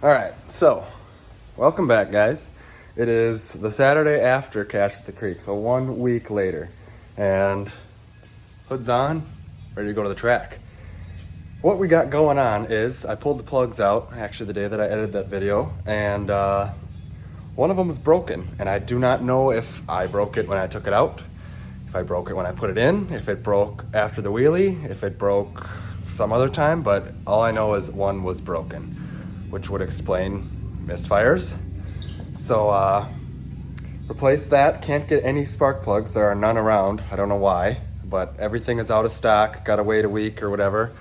All right, so welcome back, guys. It is the Saturday after Cash at the Creek, so 1 week later, and hood's on, ready to go to the track. What we got going on is I pulled the plugs out, actually the day that I edited that video, and one of them was broken, and I do not know if I broke it when I took it out, if I broke it when I put it in, if it broke after the wheelie, if it broke some other time, but all I know is one was broken, which would explain misfires. So replace that. Can't get any spark plugs. There are none around. I don't know why, but everything is out of stock. Gotta wait a week or whatever.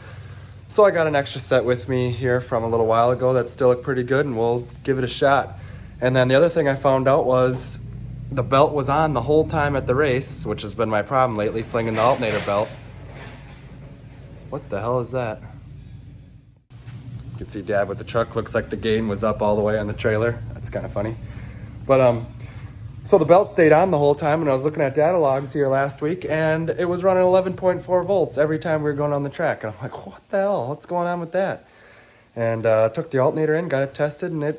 So I got an extra set with me here from a little while ago that still look pretty good, and we'll give it a shot. And then the other thing I found out was the belt was on the whole time at the race, which has been my problem lately, flinging the alternator belt. What the hell is that? You can see Dad with the truck. Looks like the gain was up all the way on the trailer. That's kind of funny. But so the belt stayed on the whole time, and I was looking at data logs here last week, and it was running 11.4 volts every time we were going on the track. And I'm like, what the hell? What's going on with that? And took the alternator in, got it tested, and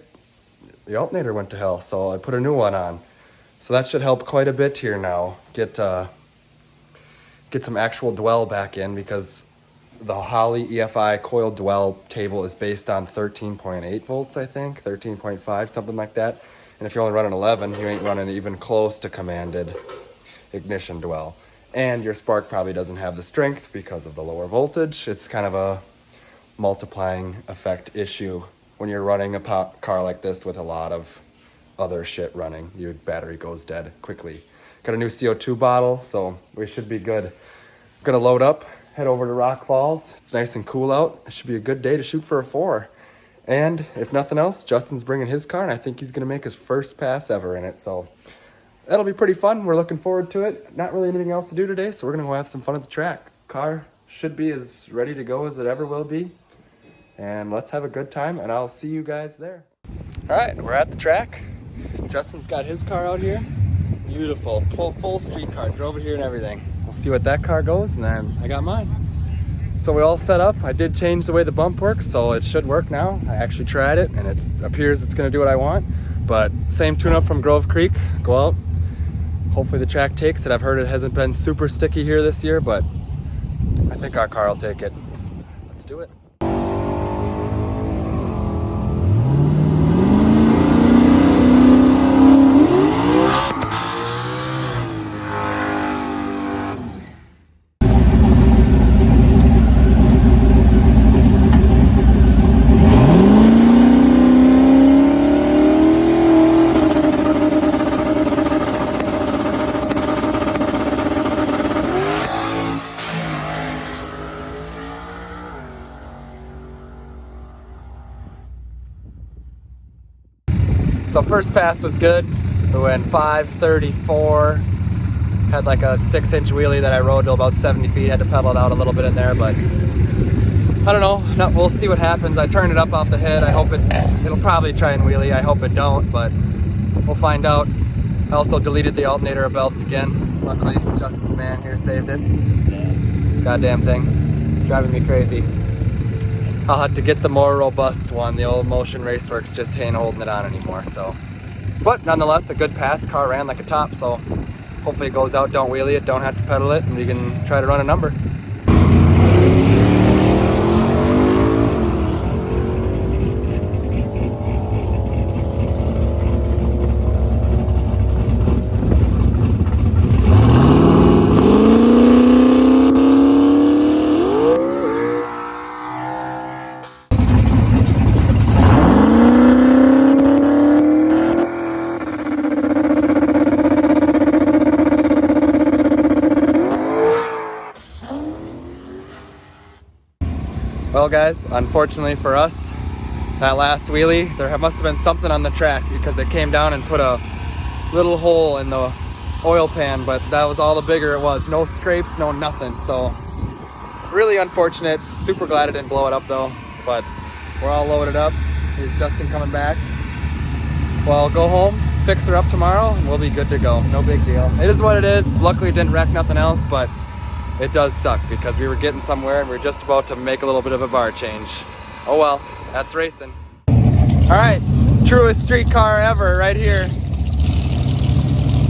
the alternator went to hell. So I put a new one on. So that should help quite a bit here now. Get some actual dwell back in, because the Holley EFI coil dwell table is based on 13.8 volts, I think, 13.5, something like that. And if you're only running 11, you ain't running even close to commanded ignition dwell. And your spark probably doesn't have the strength because of the lower voltage. It's kind of a multiplying effect issue when you're running a car like this with a lot of other shit running. Your battery goes dead quickly. Got a new CO2 bottle, so we should be good. Gonna load up, head over to Rock Falls. It's nice and cool out. It should be a good day to shoot for a 4. And if nothing else, Justin's bringing his car, and I think he's going to make his first pass ever in it. So that'll be pretty fun. We're looking forward to it. Not really anything else to do today, so we're going to go have some fun at the track. Car should be as ready to go as it ever will be. And let's have a good time, and I'll see you guys there. All right, we're at the track. Justin's got his car out here. Beautiful, full street car. Drove it here and everything. We'll see what that car goes, and then I got mine. So we all set up. I did change the way the bump works, so it should work now. I actually tried it, and it appears it's gonna do what I want. But same tune-up from Grove Creek. Go out. Hopefully the track takes it. I've heard it hasn't been super sticky here this year, but I think our car will take it. Let's do it. So first pass was good. We went 534. Had like a 6-inch wheelie that I rode to about 70 feet. Had to pedal it out a little bit in there, but I don't know. We'll see what happens. I turned it up off the head. I hope it'll probably try and wheelie. I hope it don't, but we'll find out. I also deleted the alternator belt again. Luckily, Justin, man here, saved it. Goddamn thing. Driving me crazy. I'll have to get the more robust one. The old Motion Raceworks just ain't holding it on anymore, so. But nonetheless, a good pass. Car ran like a top, so hopefully it goes out, don't wheelie it, don't have to pedal it, and we can try to run a number. Well guys, unfortunately for us, that last wheelie, there must have been something on the track because it came down and put a little hole in the oil pan, but that was all the bigger it was. No scrapes, no nothing. So really unfortunate. Super glad it didn't blow it up though, but we're all loaded up. Is Justin coming back? Well, go home, fix her up tomorrow, and we'll be good to go. No big deal. It is what it is. Luckily it didn't wreck nothing else, but it does suck because we were getting somewhere and we were just about to make a little bit of a bar change. Oh well, that's racing. All right, truest street car ever right here.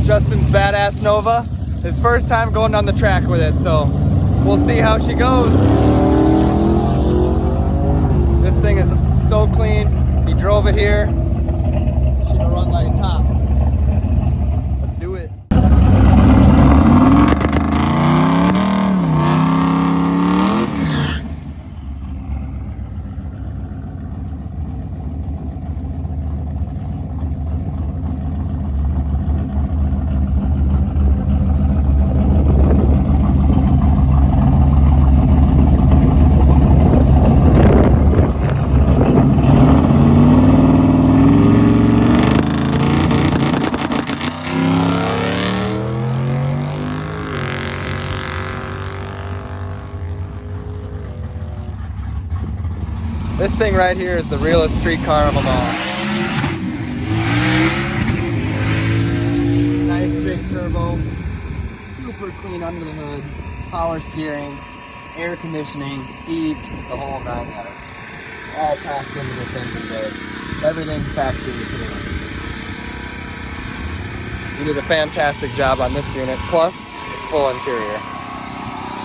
Justin's badass Nova. His first time going down the track with it, so we'll see how she goes. This thing is so clean. He drove it here. She can run like top. Let's do it. This thing right here is the realest street car of them all. Nice big turbo, super clean under the hood, power steering, air conditioning, heat, the whole 9 yards. All packed into this engine bay. Everything factory clean. You did a fantastic job on this unit, plus it's full interior.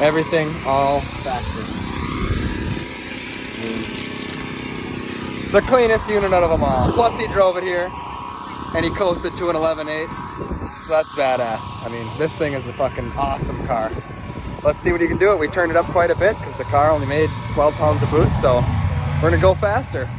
Everything all factory. The cleanest unit out of them all. Plus he drove it here and he coasted to an 11.8. So that's badass. I mean, this thing is a fucking awesome car. Let's see what he can do. We turned it up quite a bit because the car only made 12 pounds of boost, so we're gonna go faster.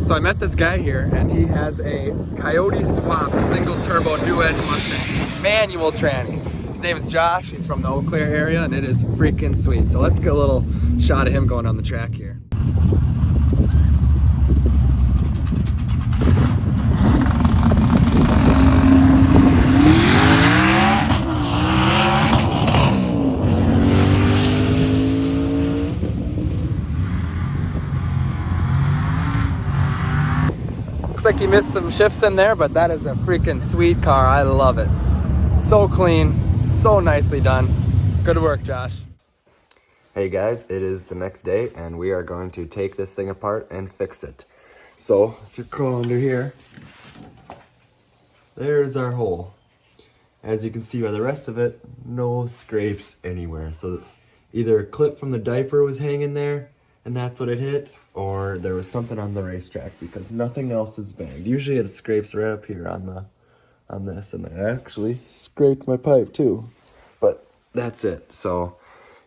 So I met this guy here and he has a Coyote swapped single turbo new edge Mustang, manual tranny. His name is Josh, he's from the Eau Claire area and it is freaking sweet. So let's get a little shot of him going on the track here. Looks like he missed some shifts in there, but that is a freaking sweet car. I love it. So clean, so nicely done. Good work, Josh. Hey guys, it is the next day and we are going to take this thing apart and fix it. So if you crawl under here, there's our hole. As you can see by the rest of it, no scrapes anywhere. So either a clip from the diaper was hanging there and that's what it hit, or there was something on the racetrack because nothing else is banged. Usually it scrapes right up here on this, and I actually scraped my pipe too. But that's it. So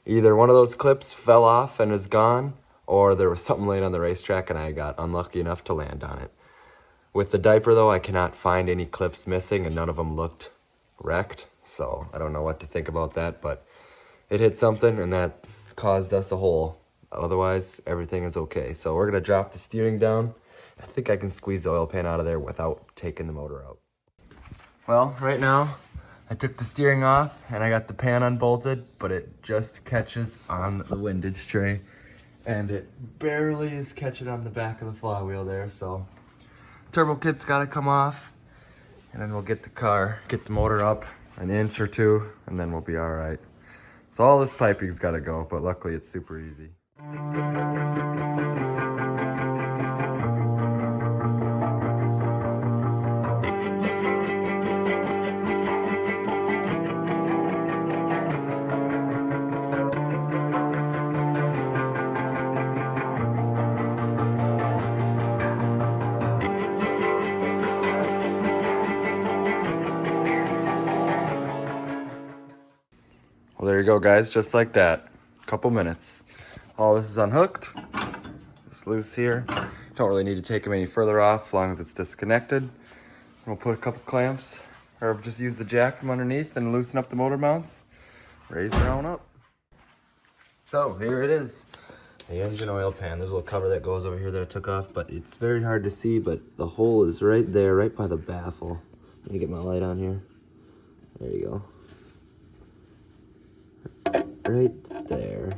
either one of those clips fell off and is gone, or there was something laying on the racetrack and I got unlucky enough to land on it. With the diaper though, I cannot find any clips missing and none of them looked wrecked. So I don't know what to think about that, but it hit something and that caused us a hole. Otherwise, everything is okay. So we're gonna drop the steering down. I think I can squeeze the oil pan out of there without taking the motor out. Well, right now, I took the steering off and I got the pan unbolted, but it just catches on the windage tray. And it barely is catching on the back of the flywheel there, so turbo kit's gotta come off. And then we'll get the motor up an inch or two, and then we'll be all right. So all this piping's gotta go, but luckily it's super easy. Well, there you go, guys, just like that. Couple minutes. All this is unhooked. this loose here. Don't really need to take them any further off as long as it's disconnected. We'll put a couple clamps, or just use the jack from underneath and loosen up the motor mounts. Raise her on up. So here it is, the engine oil pan. There's a little cover that goes over here that I took off, but it's very hard to see, but the hole is right there, right by the baffle. Let me get my light on here. There you go. Right there.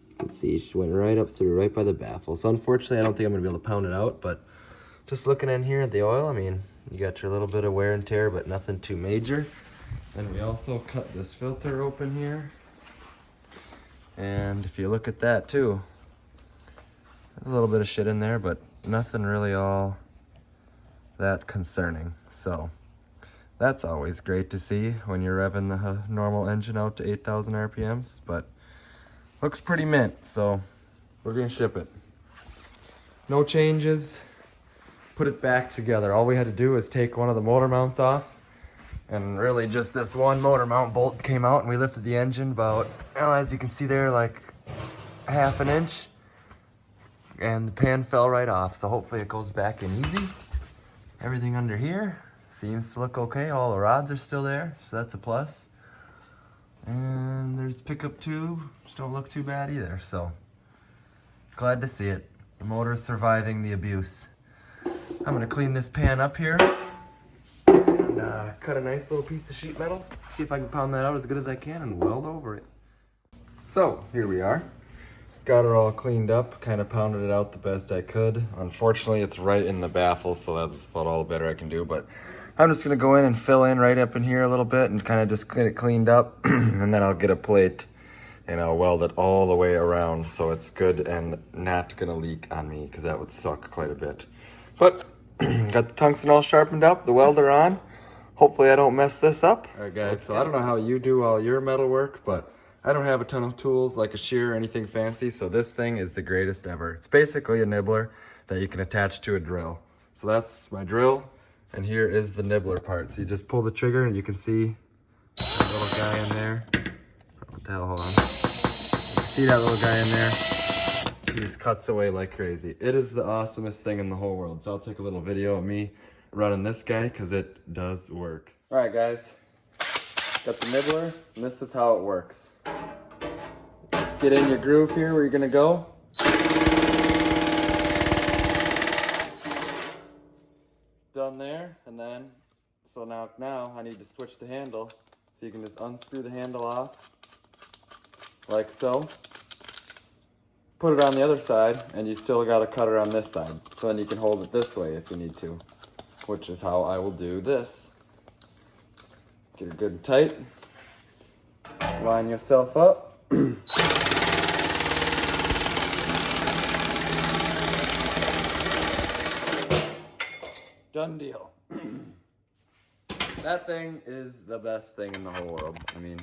You can see she went right up through, right by the baffle. So unfortunately, I don't think I'm gonna be able to pound it out, but just looking in here at the oil, I mean, you got your little bit of wear and tear, but nothing too major. And we also cut this filter open here. And if you look at that too, a little bit of shit in there, but nothing really all that concerning. So that's always great to see when you're revving the normal engine out to 8,000 RPMs, but looks pretty mint, so we're gonna ship it. No changes, put it back together. All we had to do is take one of the motor mounts off, and really just this one motor mount bolt came out, and we lifted the engine about, well, as you can see there, like half an inch, and the pan fell right off, so hopefully it goes back in easy. Everything under here seems to look okay. All the rods are still there, so that's a plus. And there's the pickup tube, which don't look too bad either, so glad to see it. The motor is surviving the abuse. I'm gonna clean this pan up here and cut a nice little piece of sheet metal, see if I can pound that out as good as I can and weld over it. So here we are. Got her all cleaned up, kind of pounded it out the best I could. Unfortunately, it's right in the baffle, so that's about all the better I can do. But I'm just gonna go in and fill in right up in here a little bit and kind of just get it cleaned up. And then I'll get a plate and I'll weld it all the way around so it's good and not gonna leak on me, because that would suck quite a bit. But got the tungsten all sharpened up, the welder on. Hopefully I don't mess this up. All right guys, so I don't know how you do all your metal work, but I don't have a ton of tools like a shear or anything fancy, so this thing is the greatest ever. It's basically a nibbler that you can attach to a drill. So that's my drill, and here is the nibbler part. So you just pull the trigger and you can see that little guy in there. What the hell, hold on. You can see that little guy in there. He just cuts away like crazy. It is the awesomest thing in the whole world. So I'll take a little video of me running this guy, because it does work. All right guys, got the nibbler, and this is how it works. Just get in your groove here where you're gonna go. Done there, and then, so now I need to switch the handle. So you can just unscrew the handle off, like so. Put it on the other side, and you still gotta cut it on this side. So then you can hold it this way if you need to, which is how I will do this. Get it good and tight. Line yourself up. Done deal. That thing is the best thing in the whole world. I mean,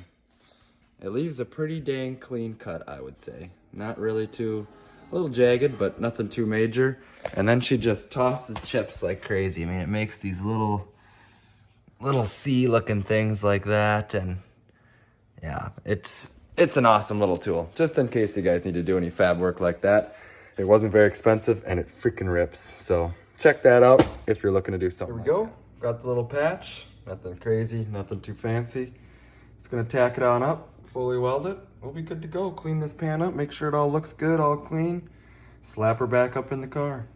it leaves a pretty dang clean cut, I would say. Not really too, a little jagged, but nothing too major. And then she just tosses chips like crazy. I mean, it makes these little C looking things like that, and yeah, it's an awesome little tool, just in case you guys need to do any fab work like that. It wasn't very expensive, and it freaking rips, so check that out if you're looking to do something. Here we go. Got the little patch, nothing crazy, nothing too fancy. Just gonna tack it on up, fully weld it. We'll be good to go. Clean this pan up, make sure it all looks good, all clean. Slap her back up in the car.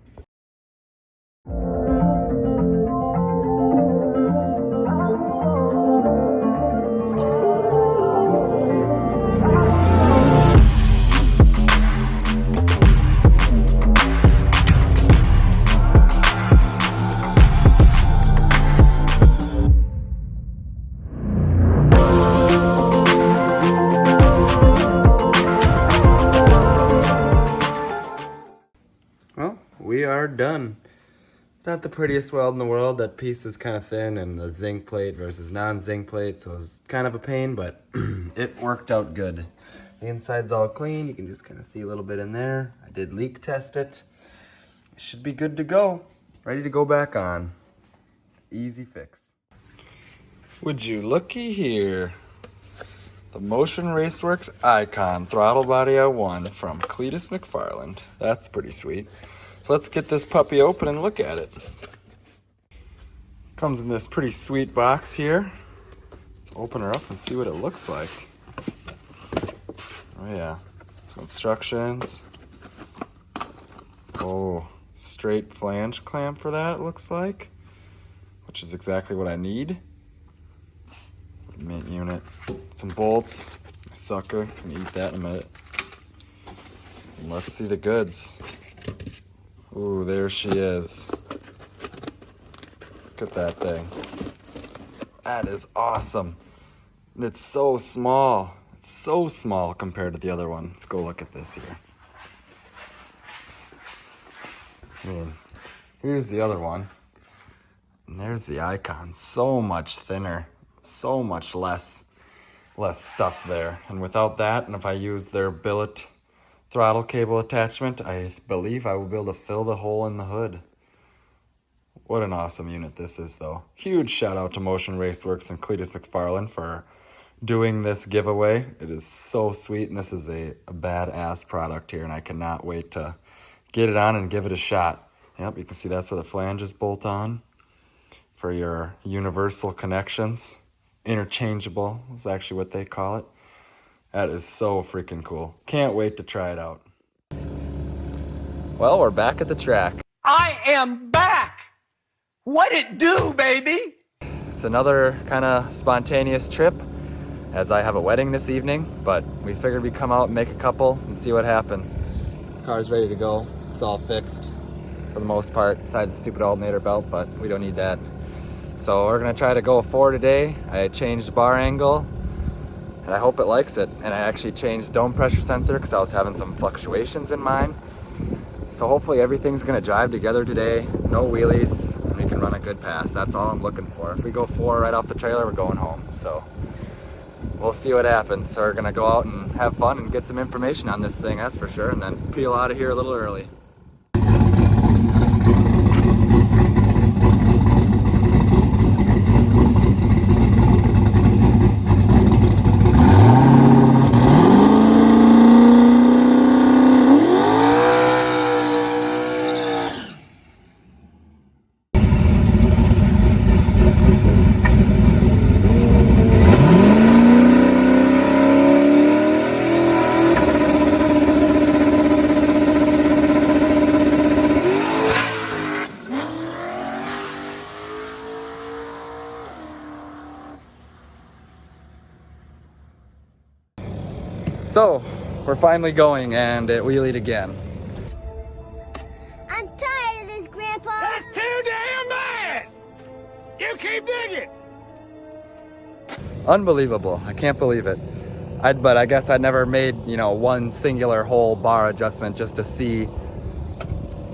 We are done. Not the prettiest weld in the world. That piece is kind of thin, and the zinc plate versus non-zinc plate, so it's kind of a pain, but it worked out good. The inside's all clean. You can just kind of see a little bit in there. I did leak test it. It should be good to go. Ready to go back on. Easy fix. Would you looky here. The Motion Raceworks Icon Throttle Body I1 from Cletus McFarland. That's pretty sweet. So let's get this puppy open and look at it. Comes in this pretty sweet box here. Let's open her up and see what it looks like. Oh yeah, some instructions. Oh, straight flange clamp for that, it looks like, which is exactly what I need. Mint unit, some bolts. My sucker, can eat that in a minute. And let's see the goods. Ooh, there she is. Look at that thing. That is awesome. And it's so small. It's so small compared to the other one. Let's go look at this here. I mean, here's the other one. And there's the Icon. So much thinner. So much less stuff there. And without that, and if I use their billet throttle cable attachment, I believe I will be able to fill the hole in the hood. What an awesome unit this is, though. Huge shout out to Motion Raceworks and Cletus McFarland for doing this giveaway. It is so sweet, and this is a badass product here, and I cannot wait to get it on and give it a shot. Yep, you can see that's where the flanges bolt on for your universal connections. Interchangeable is actually what they call it. That is so freaking cool. Can't wait to try it out. Well, we're back at the track. I am back! What it do, baby? It's another kind of spontaneous trip, as I have a wedding this evening, but we figured we'd come out and make a couple and see what happens. Car's ready to go. It's all fixed for the most part, besides the stupid alternator belt, but we don't need that. So we're gonna try to go 4 today. I changed bar angle, and I hope it likes it. And I actually changed dome pressure sensor because I was having some fluctuations in mine. So hopefully everything's gonna drive together today. No wheelies, and we can run a good pass. That's all I'm looking for. If we go 4 right off the trailer, we're going home. So we'll see what happens. So we're gonna go out and have fun and get some information on this thing, that's for sure, and then peel out of here a little early. So, we're finally going, and it wheelied again. I'm tired of this, Grandpa. That's too damn bad! You keep digging! Unbelievable. I can't believe it. But I guess I never made, one singular whole bar adjustment just to see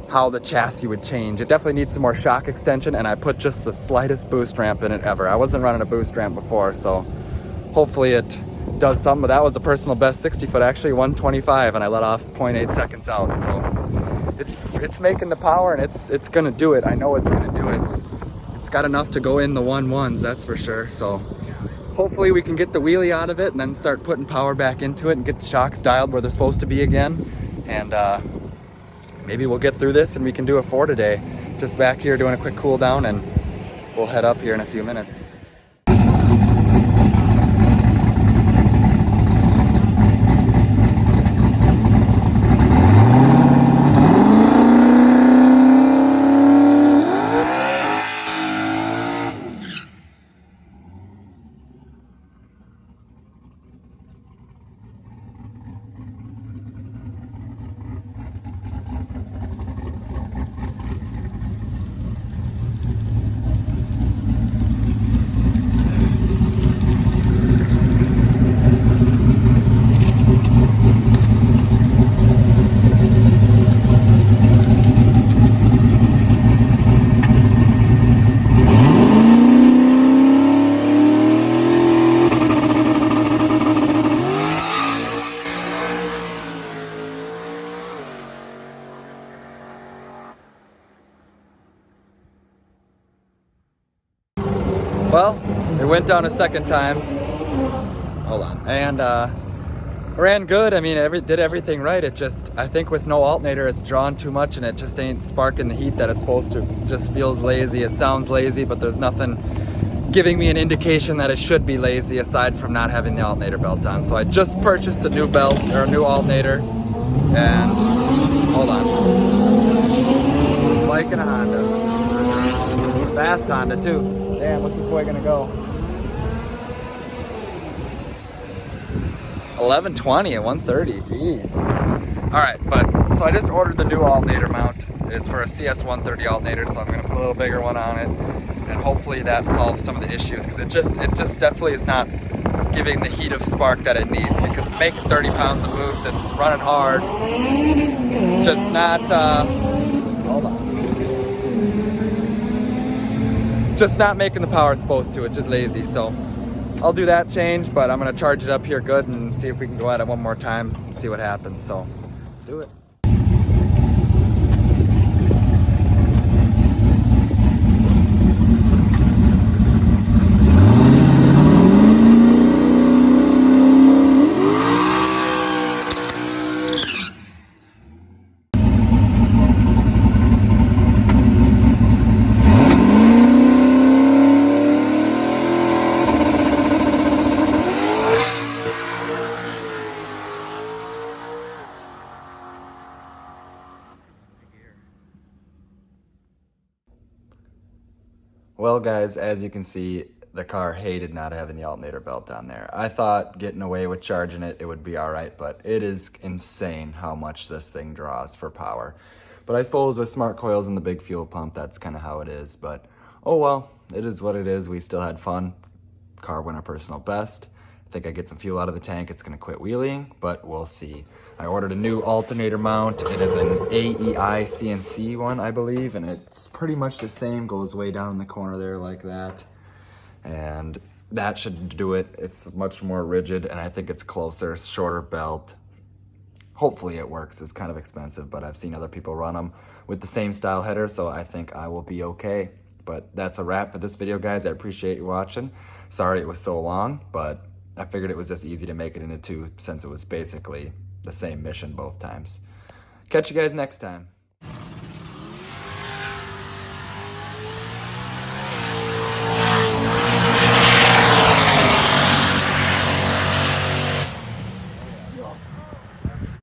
how the chassis would change. It definitely needs some more shock extension, and I put just the slightest boost ramp in it ever. I wasn't running a boost ramp before, so hopefully it does something. But that was a personal best 60 foot, actually 125, and I let off 0.8 seconds out. So it's making the power, and it's gonna do it. I know it's gonna do it. It's got enough to go in the 1-1s, that's for sure. So hopefully we can get the wheelie out of it and then start putting power back into it and get the shocks dialed where they're supposed to be again. And maybe we'll get through this and we can do a 4 today. Just back here doing a quick cool down, and we'll head up here in a few minutes. Well, it went down a second time. hold on. And ran good. I mean, did everything right. It just, I think with no alternator, it's drawn too much and it just ain't sparking the heat that it's supposed to. It just feels lazy. It sounds lazy, but there's nothing giving me an indication that it should be lazy aside from not having the alternator belt on. So I just purchased a new belt, or a new alternator, and hold on. Bike and a Honda. Fast Honda too. Damn, what's this boy gonna go? 1120 at 130, jeez. All right, but so I just ordered the new alternator mount. It's for a CS 130 alternator, so I'm gonna put a little bigger one on it, and hopefully that solves some of the issues, because it just definitely is not giving the heat of spark that it needs, because it's making 30 pounds of boost. It's running hard, just not. Hold on. Just not making the power it's supposed to. It's just lazy. So I'll do that change, but I'm gonna charge it up here good and see if we can go at it one more time and see what happens. So let's do it. Well guys, as you can see, the car hated not having the alternator belt on there. I thought getting away with charging it, it would be all right, but it is insane how much this thing draws for power. But I suppose with smart coils and the big fuel pump, that's kind of how it is. But oh well, it is what it is. We still had fun. Car went our personal best. I think I get some fuel out of the tank. It's gonna quit wheeling, but we'll see. I ordered a new alternator mount. It is an AEI CNC one, I believe, and it's pretty much the same. Goes way down in the corner there like that. And that should do it. It's much more rigid, and I think it's closer, shorter belt. Hopefully it works. It's kind of expensive, but I've seen other people run them with the same style header, so I think I will be okay. But that's a wrap for this video, guys. I appreciate you watching. Sorry it was so long, but I figured it was just easy to make it into two, since it was basically the same mission both times. Catch you guys next time.